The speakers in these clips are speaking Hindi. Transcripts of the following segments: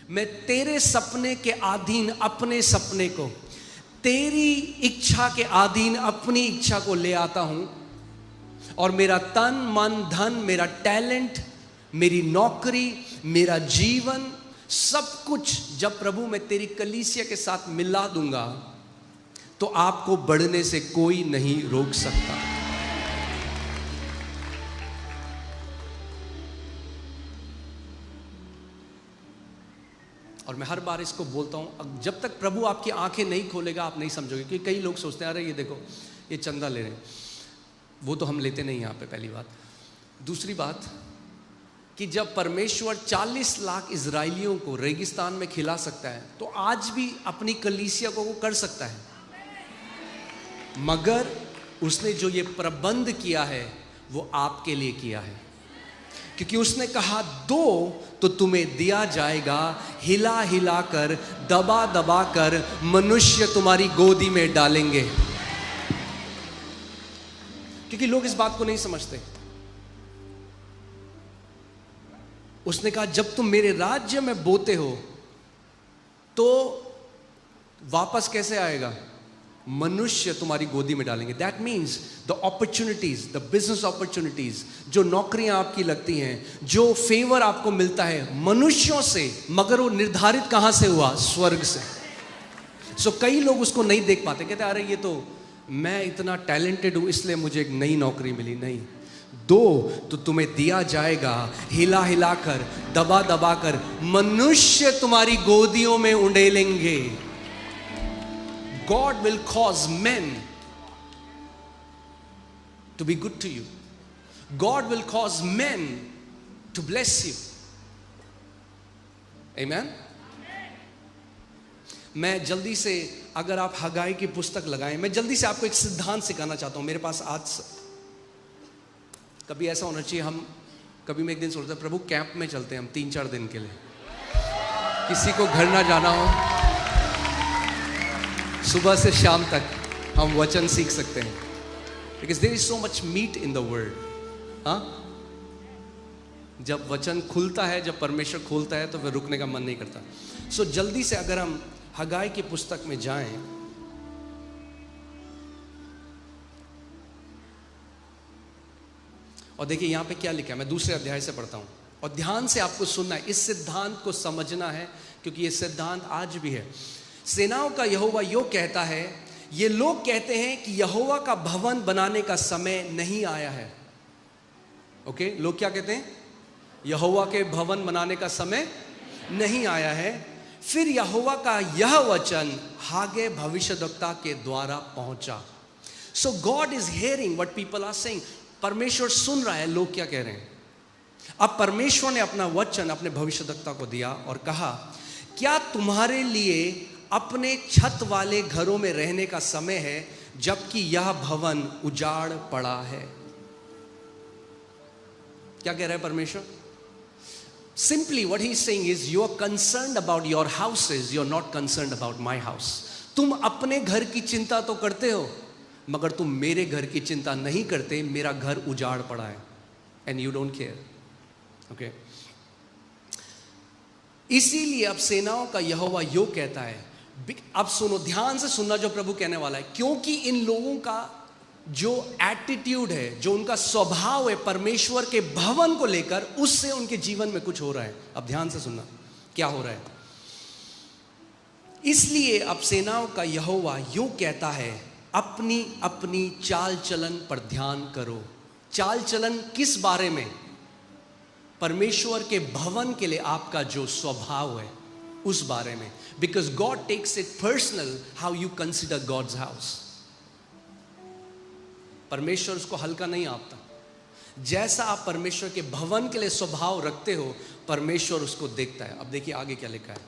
मैं तेरे सपने के अधीन अपने सपने को, तेरी इच्छा के अधीन अपनी इच्छा को ले आता हूं, और मेरा तन मन धन, मेरा टैलेंट, मेरी नौकरी, मेरा जीवन, सब कुछ जब प्रभु मैं तेरी कलीसिया के साथ मिला दूंगा तो आपको बढ़ने से कोई नहीं रोक सकता। और मैं हर बार इसको बोलता हूं, जब तक प्रभु आपकी आंखें नहीं खोलेगा आप नहीं समझोगे। क्योंकि कई लोग सोचते हैं अरे ये देखो ये चंदा ले रहे हैं, वो तो हम लेते नहीं यहां पे, पहली बात। दूसरी बात कि जब परमेश्वर 40 लाख इजराइलियों को रेगिस्तान में खिला सकता है तो आज भी अपनी कलीसिया को वो कर सकता है, मगर उसने जो ये प्रबंध किया है वो आपके लिए किया है। क्योंकि उसने कहा दो तो तुम्हें दिया जाएगा, हिला हिला कर, दबा दबा कर मनुष्य तुम्हारी गोदी में डालेंगे। क्योंकि लोग इस बात को नहीं समझते। उसने कहा जब तुम मेरे राज्य में बोते हो तो वापस कैसे आएगा? मनुष्य तुम्हारी गोदी में डालेंगे। That means the opportunities, the business opportunities, जो नौकरियां आपकी लगती हैं, जो फेवर आपको मिलता है मनुष्यों से, मगर वो निर्धारित कहां से हुआ? स्वर्ग से। सो कई लोग उसको नहीं देख पाते, कहते अरे ये तो मैं इतना टैलेंटेड हूं इसलिए मुझे एक नई नौकरी मिली। नहीं, दो तो तुम्हें दिया जाएगा, हिला हिला कर, दबा दबा कर मनुष्य तुम्हारी गोदियों में उंडेलेंगे। God will cause men to be good to you. God will cause men to bless you. Amen? मैं जल्दी से, अगर आप हगाई की पुस्तक लगाएं, मैं जल्दी से आपको एक सिद्धांत सिखाना चाहता हूं। मेरे पास आज कभी ऐसा होना चाहिए, हम कभी मैं एक दिन सोचता प्रभु कैंप में चलते हैं हम 3-4 दिन के लिए, किसी को घर ना जाना हो, सुबह से शाम तक हम वचन सीख सकते हैं। Because there is so much meat in the world. हाँ, जब वचन खुलता है, जब परमेश्वर खोलता है तो फिर रुकने का मन नहीं करता। सो जल्दी से अगर हम हगाई की पुस्तक में जाएं, और देखिए यहां पे क्या लिखा है, मैं दूसरे अध्याय से पढ़ता हूं और ध्यान से आपको सुनना है, इस सिद्धांत को समझना है, क्योंकि यह सिद्धांत आज भी है। सेनाओं का यहोवा यो कहता है, ये लोग कहते हैं कि यहोवा का भवन बनाने का समय नहीं आया है। ओके, लोग क्या कहते हैं? यहोवा के भवन बनाने का समय नहीं आया है। फिर यहोवा का यह वचन हागे भविष्यद्वक्ता के द्वारा पहुंचा। So God is hearing what people are saying. परमेश्वर सुन रहा है लोग क्या कह रहे हैं। अब परमेश्वर ने अपना वचन अपने भविष्यद्वक्ता को दिया और कहा, क्या तुम्हारे लिए अपने छत वाले घरों में रहने का समय है जबकि यह भवन उजाड़ पड़ा है? क्या कह रहा है परमेश्वर? Simply what he is saying is, you are concerned about your houses, you are not concerned about my house. तुम अपने घर की चिंता तो करते हो, मगर तुम मेरे घर की चिंता नहीं करते। मेरा घर उजाड़ पड़ा है and you don't care. Okay, इसीलिए अब सेनाओं का यहोवा यो कहता है, अब सुनो, ध्यान से सुनना जो प्रभु कहने वाला है, क्योंकि इन लोगों का जो एटीट्यूड है, जो उनका स्वभाव है परमेश्वर के भवन को लेकर, उससे उनके जीवन में कुछ हो रहा है। अब ध्यान से सुनना क्या हो रहा है। इसलिए अब सेनाओं का यहोवा यूं कहता है, अपनी अपनी चाल चलन पर ध्यान करो। चाल चलन किस बारे में? परमेश्वर के भवन के लिए आपका जो स्वभाव है उस बारे में। Because God takes it personal how you consider God's house. परमेश्वर उसको हल्का नहीं आपता। जैसा आप परमेश्वर के भवन के लिए स्वभाव रखते हो, परमेश्वर उसको देखता है। अब देखिए आगे क्या लिखा है,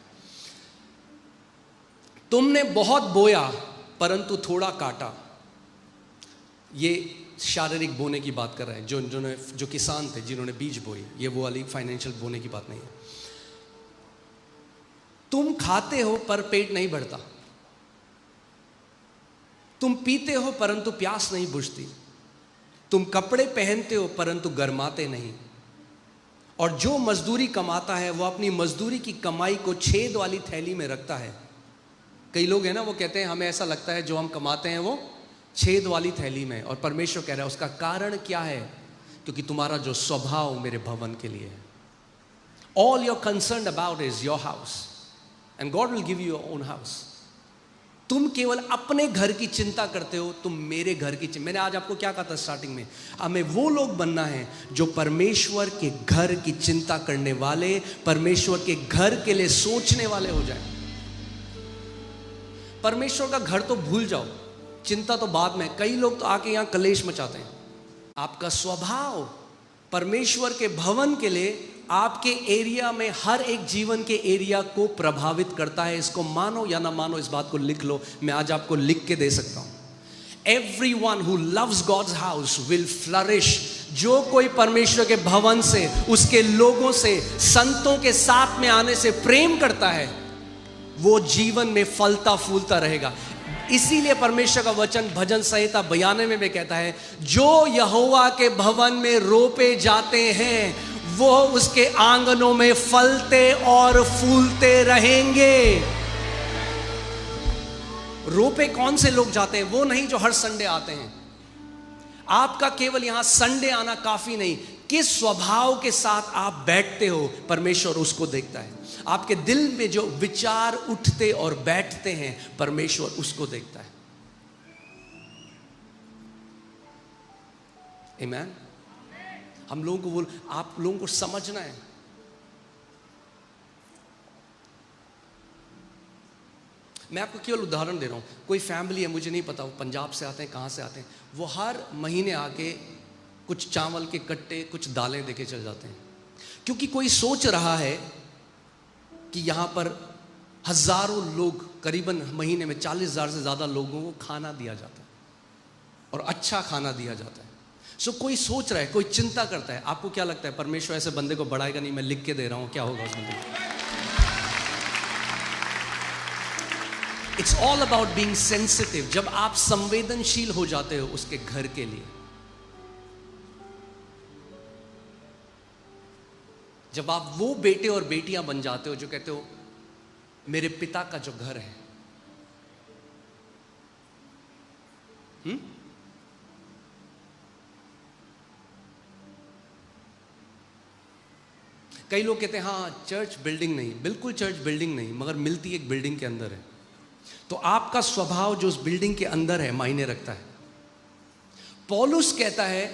तुमने बहुत बोया परंतु थोड़ा काटा। ये शारीरिक बोने की बात कर रहे हैं, जो किसान थे जिन्होंने बीज बोई। ये वो वाली फाइनेंशियल बोने की बात नहीं है। तुम खाते हो पर पेट नहीं भरता, तुम पीते हो परंतु प्यास नहीं बुझती, तुम कपड़े पहनते हो परंतु गर्माते नहीं, और जो मजदूरी कमाता है वो अपनी मजदूरी की कमाई को छेद वाली थैली में रखता है। कई लोग हैं ना, वो कहते हैं हमें ऐसा लगता है जो हम कमाते हैं वो छेद वाली थैली में, और परमेश्वर कह रहा है उसका कारण क्या है? क्योंकि तुम्हारा जो स्वभाव मेरे भवन के लिए है। All you're concerned about is your house and God will give you your own house. तुम केवल अपने घर की चिंता करते हो, तुम मेरे घर की चिंता। मैंने आज आपको क्या कहा था स्टार्टिंग में, हमें वो लोग बनना है जो परमेश्वर के घर की चिंता करने वाले, परमेश्वर के घर के लिए सोचने वाले हो जाए। परमेश्वर का घर तो भूल जाओ, चिंता तो बाद में। कई लोग तो आके यहां कलेश मचाते हैं। आपका स्वभाव परमेश्वर के भवन के लिए आपके एरिया में हर एक जीवन के एरिया को प्रभावित करता है। इसको मानो या ना मानो, इस बात को लिख लो। मैं आज आपको लिख के दे सकता हूं। Everyone who loves God's house will flourish. जो कोई परमेश्वर के भवन से, उसके लोगों से, संतों के साथ में आने से प्रेम करता है, वो जीवन में फलता फूलता रहेगा। इसीलिए परमेश्वर का वचन भजन संहिता 92 में कहता है, जो यहोवा के भवन में रोपे जाते हैं वो उसके आंगनों में फलते और फूलते रहेंगे। रोपे कौन से लोग जाते हैं? वो नहीं जो हर संडे आते हैं। आपका केवल यहां संडे आना काफी नहीं, किस स्वभाव के साथ आप बैठते हो परमेश्वर उसको देखता है। आपके दिल में जो विचार उठते और बैठते हैं परमेश्वर उसको देखता है। आमीन। हम लोगों को आप लोगों को समझना है। मैं आपको केवल उदाहरण दे रहा हूं। कोई फैमिली है, मुझे नहीं पता वो पंजाब से आते हैं, कहां से आते हैं, वो हर महीने आके कुछ चावल के कट्टे, कुछ दालें देके चल जाते हैं, क्योंकि कोई सोच रहा है कि यहां पर हजारों लोग, करीबन महीने में 40,000 से ज्यादा लोगों को खाना दिया जाता है और अच्छा खाना दिया जाता है। सो कोई सोच रहा है, कोई चिंता करता है। आपको क्या लगता है परमेश्वर ऐसे बंदे को बढ़ाएगा? नहीं, मैं लिख के दे रहा हूं, क्या होगा उस बंदे को? It's all about being sensitive. जब आप संवेदनशील हो जाते हो उसके घर के लिए, जब आप वो बेटे और बेटियां बन जाते हो जो कहते हो मेरे पिता का जो घर है, कई लोग कहते हैं हाँ चर्च बिल्डिंग नहीं, बिल्कुल चर्च बिल्डिंग नहीं, मगर मिलती एक बिल्डिंग के अंदर है। तो आपका स्वभाव जो उस बिल्डिंग के अंदर है मायने रखता है। पौलुस कहता है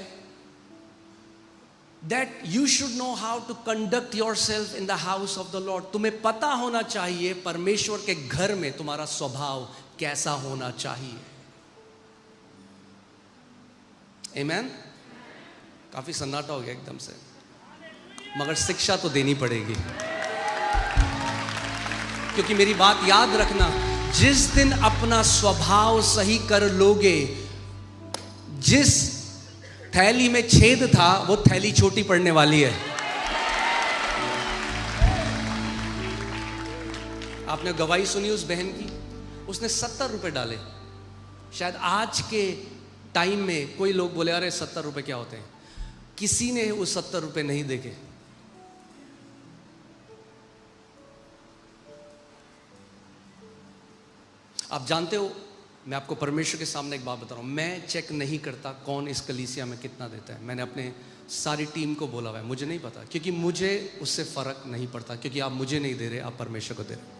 that you should know how to conduct yourself in the house of the Lord. तुम्हें पता होना चाहिए परमेश्वर के घर में तुम्हारा स्वभाव कैसा होना चाहिए। Amen? काफी सन्नाटा हो गया एकदम से, मगर शिक्षा तो देनी पड़ेगी, क्योंकि मेरी बात याद रखना, जिस दिन अपना स्वभाव सही कर लोगे, जिस थैली में छेद था वो थैली छोटी पड़ने वाली है। आपने गवाही सुनी उस बहन की, उसने 70 रुपए डाले। शायद आज के टाइम में कोई लोग बोले अरे 70 रुपए क्या होते हैं, किसी ने वो 70 रुपए नहीं देखे। आप जानते हो, मैं आपको परमेश्वर के सामने एक बात बता रहा हूं, मैं चेक नहीं करता कौन इस कलीसिया में कितना देता है। मैंने अपने सारी टीम को बोला हुआ है, muझे नहीं पता, क्योंकि मुझे उससे फर्क नहीं पड़ता, क्योंकि आप मुझे नहीं दे रहे, आप परमेश्वर को दे रहे।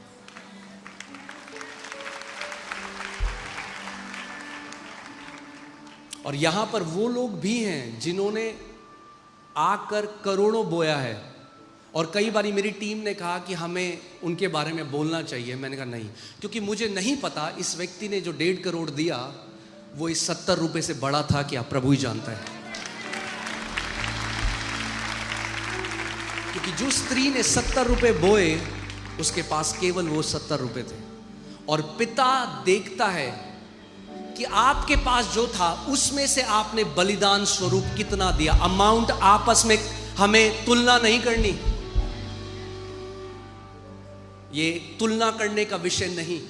और यहां पर वो लोग भी हैं जिन्होंने आकर करोड़ों बोया है, और कई बारी मेरी टीम ने कहा कि हमें उनके बारे में बोलना चाहिए। मैंने कहा नहीं, क्योंकि मुझे नहीं पता इस व्यक्ति ने जो 1.5 करोड़ दिया वो इस 70 रुपए से बड़ा था क्या, प्रभु ही जानता है। क्योंकि जो स्त्री ने 70 रुपए बोए उसके पास केवल वो 70 रुपए थे, और पिता देखता है कि आपके पास जो था उसमें से आपने बलिदान स्वरूप कितना दिया। अमाउंट आपस में हमें तुलना नहीं करनी, ये तुलना करने का विषय नहीं,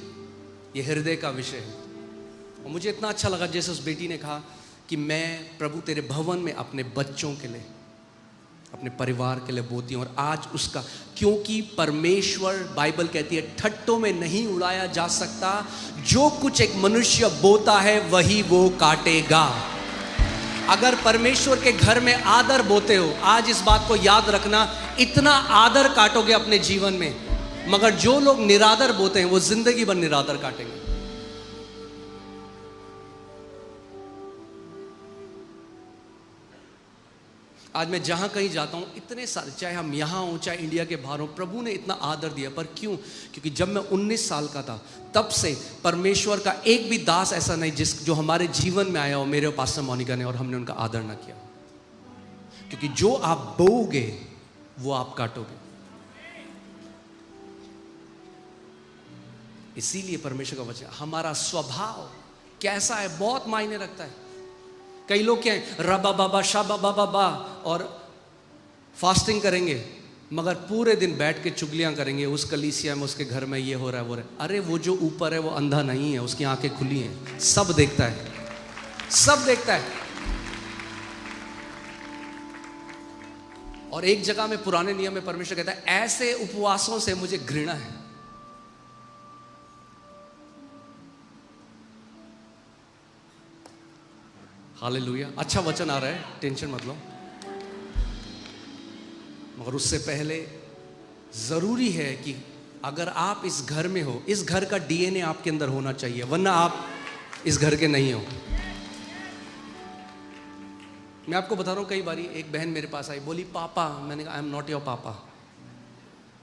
ये हृदय का विषय है। और मुझे इतना अच्छा लगा जैसे उस बेटी ने कहा कि मैं प्रभु तेरे भवन में अपने बच्चों के लिए अपने परिवार के लिए बोती हूँ। और आज उसका, क्योंकि परमेश्वर, बाइबल कहती है, ठट्टों में नहीं उड़ाया जा सकता। जो कुछ एक मनुष्य बोता है वही वो काटेगा। अगर परमेश्वर के घर में आदर बोते हो, आज इस बात को याद रखना, इतना आदर काटोगे अपने जीवन में। मगर जो लोग निरादर बोते हैं वो जिंदगी भर निरादर काटेंगे। आज मैं जहां कहीं जाता हूं, इतने सारे, चाहे हम यहां हो चाहे इंडिया के बाहर हो, प्रभु ने इतना आदर दिया। पर क्यों? क्योंकि जब मैं 19 साल का था, तब से परमेश्वर का एक भी दास ऐसा नहीं जो हमारे जीवन में आया हो, मेरे और पास्टर मोनिका ने, और हमने उनका आदर ना किया। क्योंकि जो आप बोओगे वो आप काटोगे। इसीलिए परमेश्वर का वचन, हमारा स्वभाव कैसा है बहुत मायने रखता है। कई लोग क्या है, रबा बाबा शाबा बाबा बा, और फास्टिंग करेंगे मगर पूरे दिन बैठ के चुगलियां करेंगे, उस कलीसिया में, उसके घर में ये हो रहा है वो रहा है। अरे वो जो ऊपर है वो अंधा नहीं है, उसकी आंखें खुली हैं, सब देखता है, सब देखता है। और एक जगह में पुराने नियम में परमेश्वर कहता है, ऐसे उपवासों से मुझे घृणा है। हालेलुया, अच्छा वचन आ रहा है, टेंशन मत लो। मगर उससे पहले जरूरी है कि अगर आप इस घर में हो, इस घर का डीएनए आपके अंदर होना चाहिए, वरना आप इस घर के नहीं हो। मैं आपको बता रहा हूं, कई बारी एक बहन मेरे पास आई, बोली पापा, मैंने कहा आई एम नॉट योर पापा।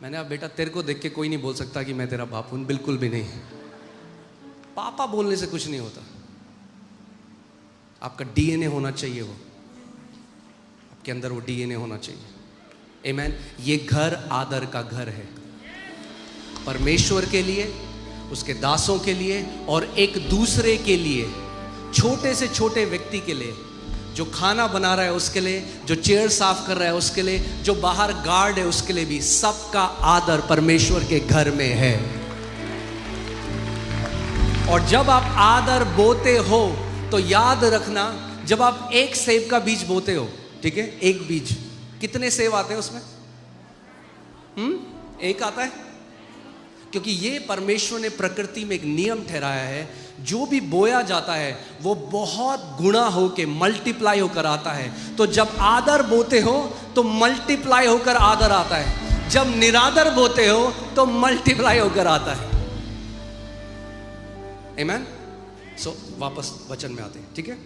मैंने कहा बेटा, तेरे को देख के कोई नहीं बोल सकता कि मैं तेरा बाप हूं, बिल्कुल भी नहीं। पापा बोलने से कुछ नहीं होता, आपका डीएनए होना चाहिए, वो आपके अंदर वो डीएनए होना चाहिए। आमेन। ये घर आदर का घर है, परमेश्वर के लिए, उसके दासों के लिए और एक दूसरे के लिए, छोटे से छोटे व्यक्ति के लिए, जो खाना बना रहा है उसके लिए, जो चेयर साफ कर रहा है उसके लिए, जो बाहर गार्ड है उसके लिए भी, सबका आदर परमेश्वर के घर में है। और जब आप आदर बोते हो तो याद रखना, जब आप एक सेब का बीज बोते हो, ठीक है, एक बीज, कितने सेब आते हैं उसमें? एक आता है। क्योंकि ये परमेश्वर ने प्रकृति में एक नियम ठहराया है, जो भी बोया जाता है वो बहुत गुणा होके मल्टीप्लाई होकर आता है। तो जब आदर बोते हो तो मल्टीप्लाई होकर आदर आता है, जब निरादर बोते हो तो मल्टीप्लाई होकर आता है। आमेन। सो वापस वचन में आते हैं, ठीक है।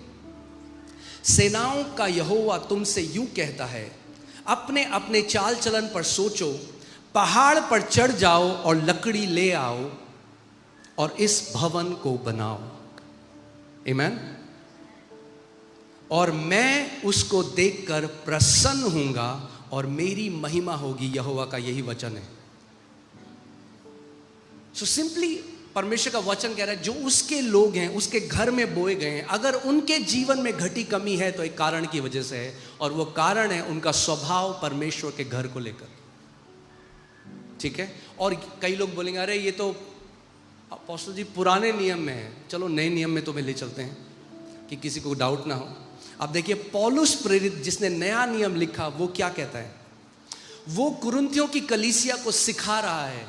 सेनाओं का यहोवा तुमसे यूं कहता है, अपने अपने चाल चलन पर सोचो, पहाड़ पर चढ़ जाओ और लकड़ी ले आओ और इस भवन को बनाओ। आमेन। और मैं उसको देखकर प्रसन्न होऊंगा और मेरी महिमा होगी, यहोवा का यही वचन है। सो सिंपली परमेश्वर का वचन कह रहा है, जो उसके लोग हैं, उसके घर में बोए गए हैं, अगर उनके जीवन में घटी कमी है तो एक कारण की वजह से है, और वो कारण है उनका स्वभाव परमेश्वर के घर को लेकर, ठीक है। और कई लोग बोलेंगे, अरे ये तो अपोस्टल जी पुराने नियम में है। चलो नए नियम में तो ले चलते हैं कि किसी को डाउट ना हो। अब देखिए, पौलुस प्रेरित जिसने नया नियम लिखा, वो क्या कहता है? वो कुरिन्थियों की कलीसिया को सिखा रहा है,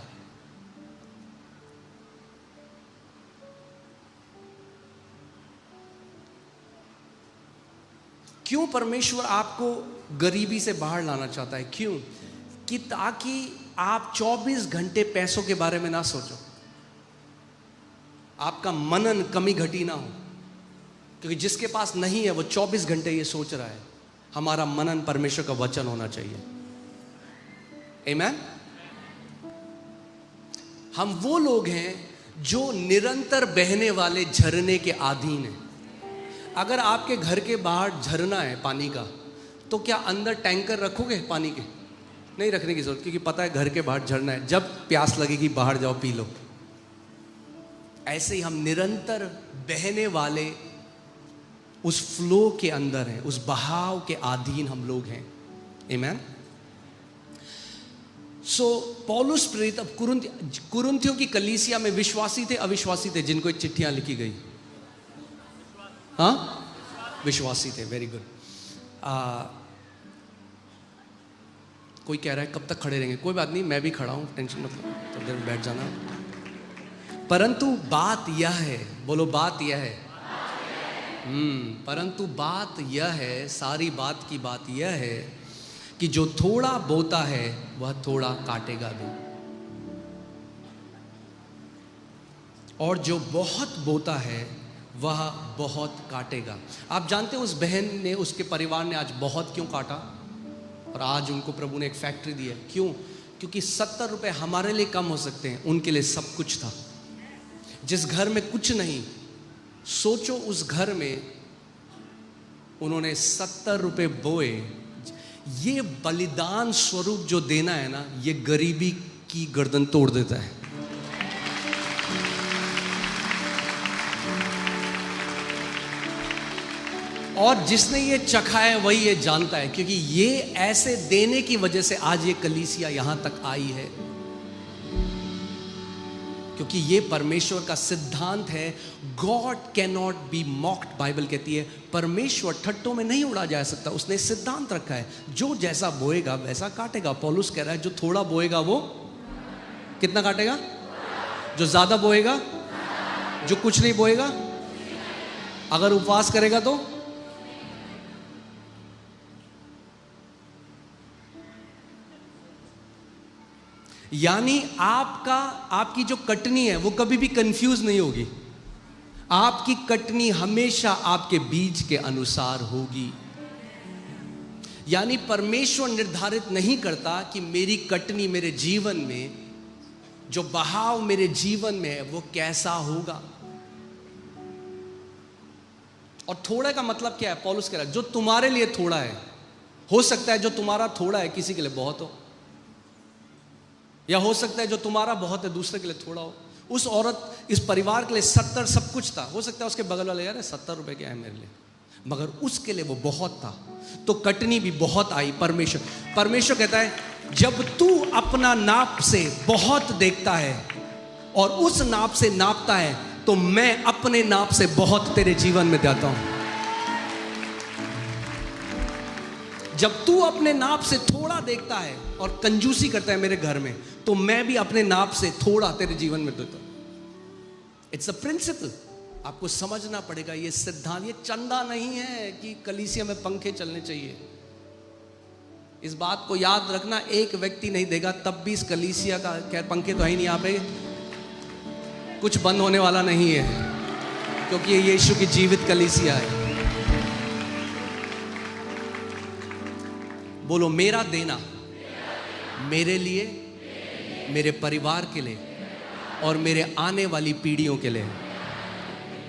क्यों परमेश्वर आपको गरीबी से बाहर लाना चाहता है? क्यों? कि ताकि आप 24 घंटे पैसों के बारे में ना सोचो, आपका मनन कमी घटी ना हो। क्योंकि जिसके पास नहीं है वो 24 घंटे ये सोच रहा है। हमारा मनन परमेश्वर का वचन होना चाहिए। आमेन। हम वो लोग हैं जो निरंतर बहने वाले झरने के अधीन हैं। अगर आपके घर के बाहर झरना है पानी का, तो क्या अंदर टैंकर रखोगे पानी के? नहीं रखने की जरूरत, क्योंकि पता है घर के बाहर झरना है, जब प्यास लगेगी बाहर जाओ पी लो। ऐसे ही हम निरंतर बहने वाले उस फ्लो के अंदर हैं, उस बहाव के अधीन हम लोग हैं। आमेन। सो पौलुस प्रेरित अब कुरिन्थियों की कलीसिया में विश्वासी थे, अविश्वासी थे, जिनको चिट्ठियां लिखी गई? हाँ, विश्वासी थे। Very good. कोई कह रहा है कब तक खड़े रहेंगे, कोई बात नहीं, मैं भी खड़ा हूँ, टेंशन मत लो, थोड़ी देर में बैठ जाना। परंतु बात यह है, बोलो बात यह है, परंतु बात यह है, सारी बात की बात यह है कि जो थोड़ा बोता है वह थोड़ा काटेगा भी, और जो बहुत बोता है वह बहुत काटेगा। आप जानते हो उस बहन ने, उसके परिवार ने आज बहुत क्यों काटा, और आज उनको प्रभु ने एक फैक्ट्री दी है। क्यों? क्योंकि 70 रुपये हमारे लिए कम हो सकते हैं, उनके लिए सब कुछ था। जिस घर में कुछ नहीं, सोचो उस घर में उन्होंने 70 रुपये बोए। ये बलिदान स्वरूप जो देना है ना, ये गरीबी की गर्दन तोड़ देता है। और जिसने ये चखा है वही ये जानता है, क्योंकि ये ऐसे देने की वजह से आज ये कलीसिया यहां तक आई है, क्योंकि ये परमेश्वर का सिद्धांत है। God can not be mocked, Bible कहती है परमेश्वर ठट्टों में नहीं उड़ा जा सकता। उसने सिद्धांत रखा है, जो जैसा बोएगा वैसा काटेगा। पौलुस कह रहा है जो थोड़ा बोएगा वो कितना काटेगा, जो ज्यादा बोएगा, जो कुछ नहीं बोएगा, अगर उपवास करेगा तो यानी आपकी जो कटनी है वो कभी भी कंफ्यूज नहीं होगी। आपकी कटनी हमेशा आपके बीज के अनुसार होगी। यानी परमेश्वर निर्धारित नहीं करता कि मेरी कटनी मेरे जीवन में, जो बहाव मेरे जीवन में है वो कैसा होगा। और थोड़ा का मतलब क्या है? पौलुस कह रहा है जो तुम्हारे लिए थोड़ा है, हो सकता है जो तुम्हारा थोड़ा है किसी के लिए बहुत हो, या हो सकता है जो तुम्हारा बहुत है दूसरे के लिए थोड़ा हो। उस औरत, इस परिवार के लिए 70 सब कुछ था। हो सकता है उसके बगल वाले यार 70 रुपए क्या है मेरे लिए, मगर उसके लिए वो बहुत था, तो कटनी भी बहुत आई। परमेश्वर कहता है जब तू अपना नाप से बहुत देखता है और उस नाप से नापता है, तो मैं अपने नाप से बहुत तेरे जीवन में देता हूं। जब तू अपने नाप से थोड़ा देखता है और कंजूसी करता है मेरे घर में, तो मैं भी अपने नाप से थोड़ा तेरे जीवन में देता हूं। इट्स अ प्रिंसिपल, आपको समझना पड़ेगा। ये सिद्धांत, ये चंदा नहीं है कि कलीसिया में पंखे चलने चाहिए। इस बात को याद रखना, एक व्यक्ति नहीं देगा तब भी इस कलीसिया का, खैर पंखे तो है ही नहीं, यहाँ पे कुछ बंद होने वाला नहीं है, क्योंकि ये यीशु की जीवित कलीसिया है। बोलो मेरा देना मेरे लिए, मेरे परिवार के लिए और मेरे आने वाली पीढ़ियों के लिए।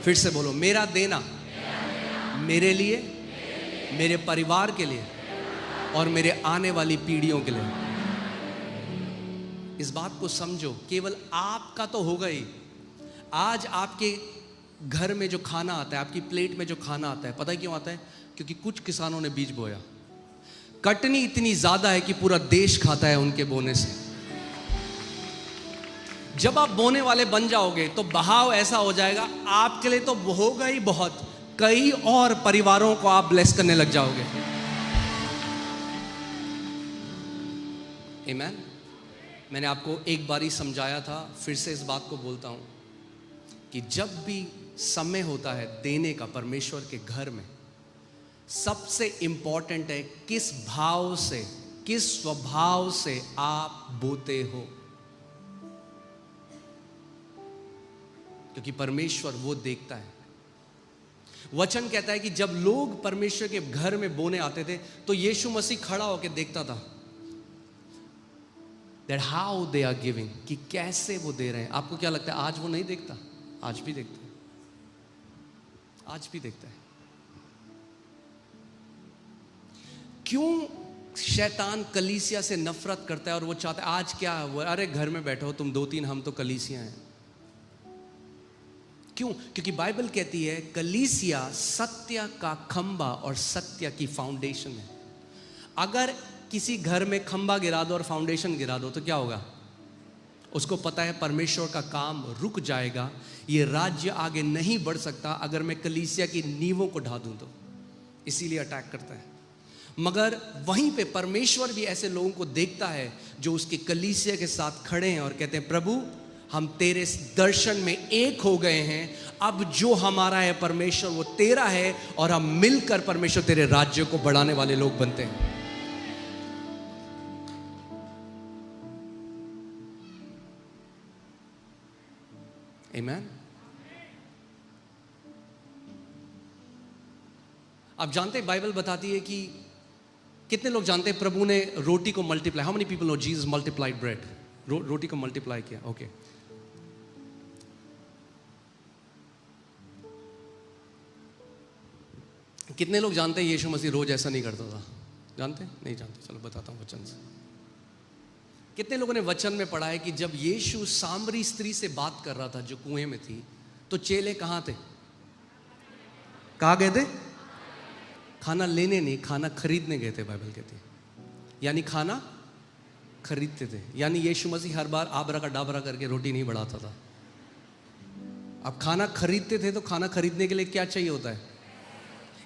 फिर से बोलो मेरा देना मेरे लिए, मेरे परिवार के लिए और मेरे आने वाली पीढ़ियों के लिए। इस बात को समझो, केवल आपका तो होगा ही। आज आपके घर में जो खाना आता है, आपकी प्लेट में जो खाना आता है, पता है क्यों आता है? क्योंकि कुछ किसानों ने बीज बोया। कटनी इतनी ज्यादा है कि पूरा देश खाता है उनके बोने से। जब आप बोने वाले बन जाओगे तो बहाव ऐसा हो जाएगा, आपके लिए तो होगा ही बहुत, कई और परिवारों को आप ब्लेस करने लग जाओगे। आमीन। मैंने आपको एक बार ही समझाया था, फिर से इस बात को बोलता हूं कि जब भी समय होता है देने का परमेश्वर के घर में, सबसे इंपॉर्टेंट है किस भाव से, किस स्वभाव से आप बोते हो। क्योंकि परमेश्वर वो देखता है। वचन कहता है कि जब लोग परमेश्वर के घर में बोने आते थे तो यीशु मसीह खड़ा होकर देखता था that how they are giving, कि कैसे वो दे रहे हैं। आपको क्या लगता है आज वो नहीं देखता? आज भी देखता है, आज भी देखता है। क्यों शैतान कलीसिया से नफरत करता है और वो चाहता है आज क्या हुआ, अरे घर में बैठो हो तुम 2-3, हम तो कलीसिया हैं। क्यों? क्योंकि बाइबल कहती है कलीसिया सत्य का खंबा और सत्य की फाउंडेशन है। अगर किसी घर में खंबा गिरा दो और फाउंडेशन गिरा दो तो क्या होगा? उसको पता है परमेश्वर का काम रुक जाएगा, ये राज्य आगे नहीं बढ़ सकता अगर मैं कलीसिया की नींवों को ढा दूं तो। इसीलिए अटैक करता है। मगर वहीं पे परमेश्वर भी ऐसे लोगों को देखता है जो उसकी कलीसिया के साथ खड़े हैं और कहते हैं प्रभु हम तेरे दर्शन में एक हो गए हैं, अब जो हमारा है परमेश्वर वो तेरा है, और हम मिलकर परमेश्वर तेरे राज्य को बढ़ाने वाले लोग बनते हैं। आमीन। आप जानते हैं बाइबल बताती है कि कितने लोग जानते हैं प्रभु ने रोटी को multiply, how many people know Jesus multiplied bread, रोटी को मल्टीप्लाई किया। ओके कितने लोग जानते हैं यीशु मसीह रोज ऐसा नहीं करता था? जानते हैं? नहीं जानते? चलो बताता हूं वचन से। कितने लोगों ने वचन में पढ़ा है कि जब यीशु सामरी स्त्री से बात कर रहा था जो कुएं में थी, तो चेले कहां थे? कहां गए थे? खाना लेने नहीं, खाना खरीदने गए थे, बाइबल कहती है। यानी खाना खरीदते थे। यानी यीशु मसीह हर बार आबरा का डाबरा करके रोटी नहीं बढ़ाता था। अब खाना खरीदते थे, तो खाना खरीदने के लिए क्या चाहिए होता है?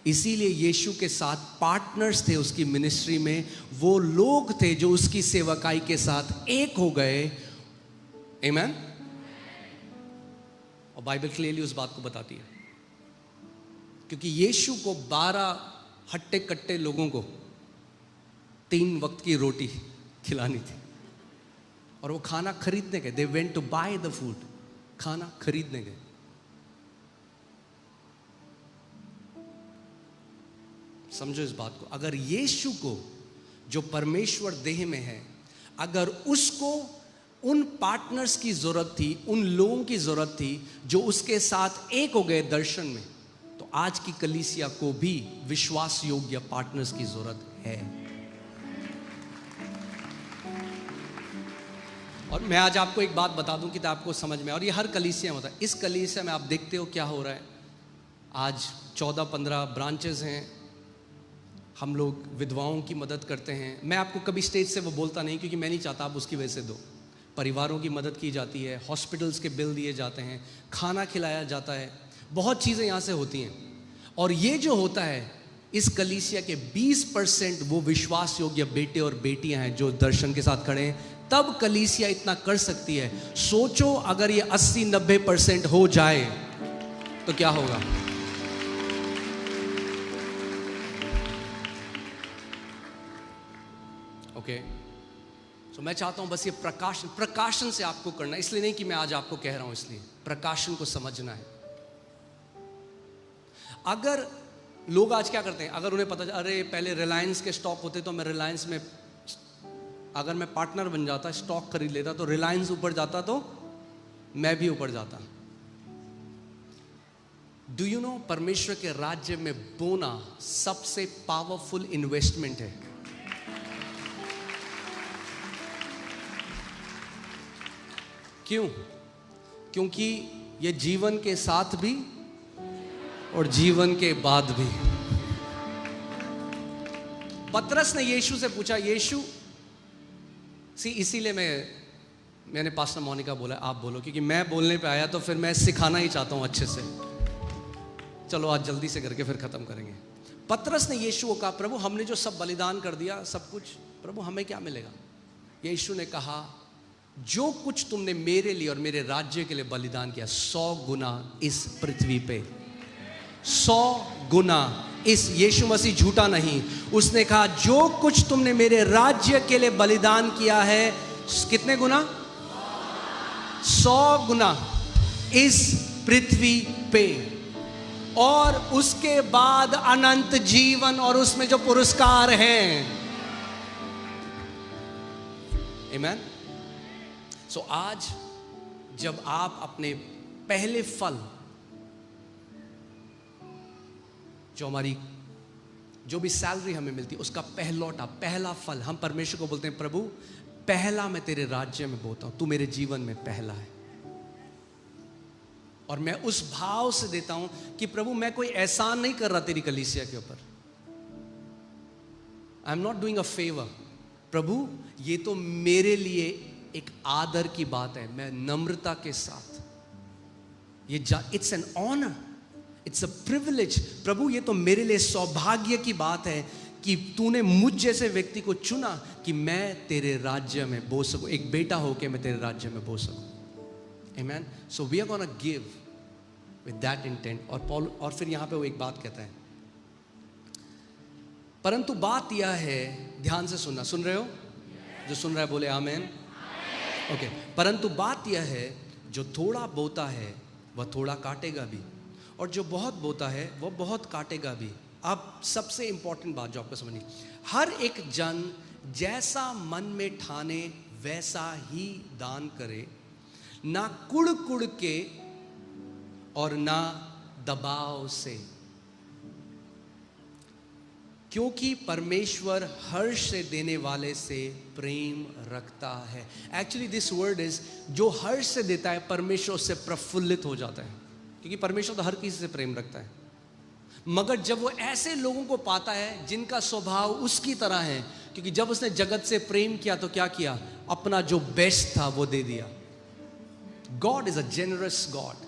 इसीलिए यीशु के साथ पार्टनर्स थे उसकी मिनिस्ट्री में, वो लोग थे जो उसकी सेवकाई के साथ एक हो गए। आमीन। और बाइबल क्लियरली उस बात को बताती है, क्योंकि यीशु को 12 हट्टे कट्टे लोगों को 3 वक्त की रोटी खिलानी थी, और वो खाना खरीदने गए। They went to buy the food, खाना खरीदने गए। समझो इस बात को, अगर यीशु को जो परमेश्वर देह में है, अगर उसको उन पार्टनर्स की जरूरत थी, उन लोगों की जरूरत थी जो उसके साथ एक हो गए दर्शन में, तो आज की कलीसिया को भी विश्वास योग्य पार्टनर्स की जरूरत है। और मैं आज आपको एक बात बता दूं कि तो आपको समझ में, और ये हर कलीसिया में होता है। इस कलीसिया में आप देखते हो क्या हो रहा है। आज 14-15 ब्रांचेस हैं। हम लोग विधवाओं की मदद करते हैं। मैं आपको कभी स्टेज से वो बोलता नहीं, क्योंकि मैं नहीं चाहता आप उसकी वजह से दो। परिवारों की मदद की जाती है, हॉस्पिटल्स के बिल दिए जाते हैं, खाना खिलाया जाता है, बहुत चीज़ें यहाँ से होती हैं। और ये जो होता है, इस कलीसिया के 20% वो विश्वास योग्य बेटे और बेटियां हैं जो दर्शन के साथ खड़े हैं, तब कलीसिया इतना कर सकती है। सोचो अगर ये 80-90% हो जाए तो क्या होगा। ओके, तो मैं चाहता हूं बस ये प्रकाशन से आपको करना, इसलिए नहीं कि मैं आज आपको कह रहा हूं, इसलिए प्रकाशन को समझना है। अगर लोग आज क्या करते हैं, अगर उन्हें पता अरे पहले रिलायंस के स्टॉक होते तो मैं रिलायंस में, अगर मैं पार्टनर बन जाता, स्टॉक खरीद लेता, तो रिलायंस ऊपर जाता तो मैं भी ऊपर जाता। डू यू नो, परमेश्वर के राज्य में बोना सबसे पावरफुल इन्वेस्टमेंट है। क्यों? क्योंकि ये जीवन के साथ भी और जीवन के बाद भी। पतरस ने यीशु से पूछा, यीशु इसीलिए मैंने पास्टर मोनिका बोला आप बोलो, क्योंकि मैं बोलने पे आया तो फिर मैं सिखाना ही चाहता हूं अच्छे से। चलो आज जल्दी से करके फिर खत्म करेंगे। पतरस ने यीशु को कहा, प्रभु हमने जो सब बलिदान कर दिया सब कुछ, प्रभु हमें क्या मिलेगा? यीशु ने कहा, जो कुछ तुमने मेरे लिए और मेरे राज्य के लिए बलिदान किया, 100 गुना इस पृथ्वी पे, 100 गुना इस। यीशु मसीह झूठा नहीं, उसने कहा जो कुछ तुमने मेरे राज्य के लिए बलिदान किया है, कितने गुना? 100 गुना इस पृथ्वी पे, और उसके बाद अनंत जीवन और उसमें जो पुरस्कार हैं। आमीन। सो आज जब आप अपने पहले फल, जो हमारी जो भी सैलरी हमें मिलती है उसका पहलौटा, पहला फल, हम परमेश्वर को बोलते हैं, प्रभु पहला मैं तेरे राज्य में बोता हूं, तू मेरे जीवन में पहला है। और मैं उस भाव से देता हूं कि प्रभु मैं कोई एहसान नहीं कर रहा तेरी कलीसिया के ऊपर, I am not doing a favour. प्रभु ये तो मेरे लिए एक आदर की बात है, मैं नम्रता के साथ ये it's an honour, it's a privilege. प्रभु ये तो मेरे लिए सौभाग्य की बात है कि तूने मुझ जैसे व्यक्ति को चुना कि मैं तेरे राज्य में बो सकूं, एक बेटा होके मैं तेरे राज्य में बो सकूं। Amen. So we are gonna give with that intent. और फिर यहां पे वो एक बात कहता है, परंतु बात यह है, ध्यान से सुनना, सुन रहे हो? जो सुन रहा है बोले आमेन। ओके। परंतु बात यह है, जो थोड़ा बोता है वह थोड़ा काटेगा भी, और जो बहुत बोता है वह बहुत काटेगा भी। अब सबसे इंपॉर्टेंट बात जो आपको समझनी, हर एक जन जैसा मन में ठाने वैसा ही दान करे, ना कुड़ कुड़ के और ना दबाव से, क्योंकि परमेश्वर हर्ष से देने वाले से प्रेम रखता है। एक्चुअली दिस वर्ड इज, जो हर्ष से देता है परमेश्वर उससे प्रफुल्लित हो जाता है, क्योंकि परमेश्वर तो हर किसी से प्रेम रखता है। मगर जब वो ऐसे लोगों को पाता है जिनका स्वभाव उसकी तरह है, क्योंकि जब उसने जगत से प्रेम किया तो क्या किया, अपना जो बेस्ट था वो दे दिया। God is a generous God,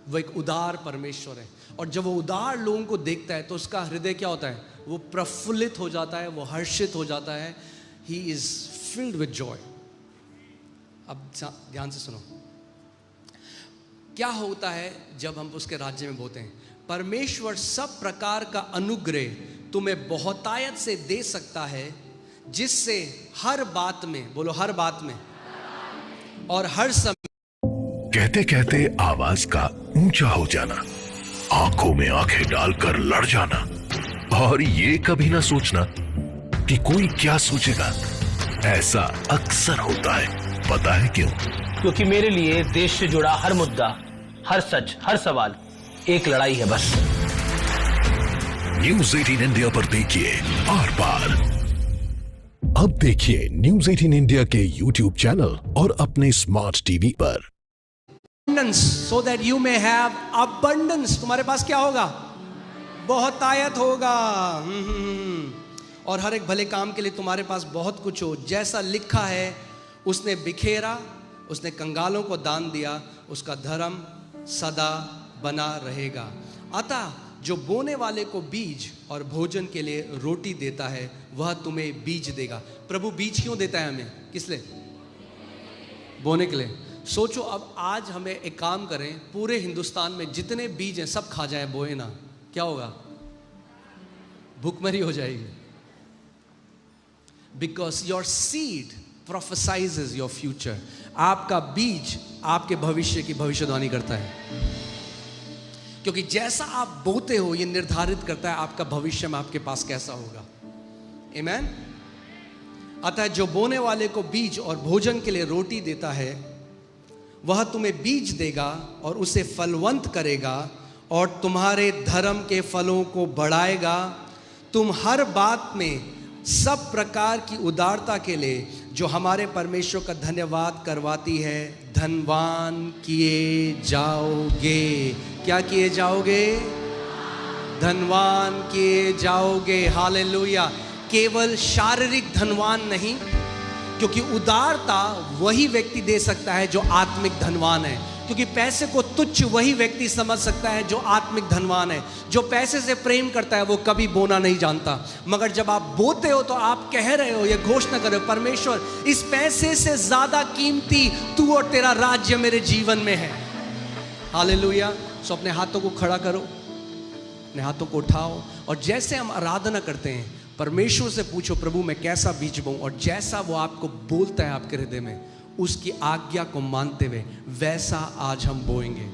वो एक उदार परमेश्वर है। और जब वो उदार लोगों को देखता है तो उसका हृदय क्या होता है, वो प्रफुल्लित हो जाता है, वो हर्षित हो जाता है। He is filled with Joy. अब ध्यान से सुनो, क्या होता है जब हम उसके राज्य में बोते हैं? परमेश्वर सब प्रकार का अनुग्रह तुम्हें बहुतायत से दे सकता है, जिससे हर बात में, बोलो हर बात में, और हर समय, कहते कहते आवाज का ऊंचा हो जाना, आंखों में आंखें डालकर लड़ जाना, और ये कभी ना सोचना कि कोई क्या सोचेगा। ऐसा अक्सर होता है। पता है क्यों? क्योंकि मेरे लिए देश से जुड़ा हर मुद्दा, हर सच, हर सवाल एक लड़ाई है बस। न्यूज़ 18 इंडिया पर देखिए आर पार। अब देखिए न्यूज़ 18 इंडिया के यूट्यूब चैनल और अपने स्मार्ट टीवी पर। so that you may have abundance, तुम्हारे पास क्या होगा? बहुतायत होगा। और हर एक भले काम के लिए तुम्हारे पास बहुत कुछ हो, जैसा लिखा है, उसने बिखेरा, उसने कंगालों को दान दिया, उसका धर्म सदा बना रहेगा। अतः जो बोने वाले को बीज और भोजन के लिए रोटी देता है, वह तुम्हें बीज देगा। प्रभु बीज क्यों देता है हमें? किस लिए? बोने के लिए। सोचो, अब आज हमें एक काम करें, पूरे हिंदुस्तान में जितने बीज हैं सब खा जाए, बोए ना, क्या होगा? भूखमरी हो जाएगी। Because your seed prophesies your future. आपका बीज आपके भविष्य की भविष्यवाणी करता है, क्योंकि जैसा आप बोते हो ये निर्धारित करता है आपका भविष्य में आपके पास कैसा होगा। आमीन। अतः जो बोने वाले को बीज और भोजन के लिए रोटी देता है, वह तुम्हें बीज देगा और उसे फलवंत करेगा और तुम्हारे धर्म के फलों को बढ़ाएगा। तुम हर बात में सब प्रकार की उदारता के लिए, जो हमारे परमेश्वर का धन्यवाद करवाती है, धनवान किए जाओगे। क्या किए जाओगे? धनवान किए जाओगे। हालेलुया। केवल शारीरिक धनवान नहीं, क्योंकि उदारता वही व्यक्ति दे सकता है जो आत्मिक धनवान है, क्योंकि पैसे को तुच्छ वही व्यक्ति समझ सकता है जो आत्मिक धनवान है। जो पैसे से प्रेम करता है वो कभी बोना नहीं जानता। मगर जब आप बोते हो तो आप कह रहे हो, ये घोषणा कर रहे हो, परमेश्वर इस पैसे से ज्यादा कीमती तू और तेरा राज्य मेरे जीवन में है। हालेलुया। सो अपने हाथों को खड़ा करो, अपने हाथों को उठाओ, और जैसे हम आराधना करते हैं परमेश्वर से पूछो, प्रभु मैं कैसा बीज बोऊं, और जैसा वो आपको बोलता है आपके हृदय में, उसकी आज्ञा को मानते हुए वैसा आज हम बोएंगे।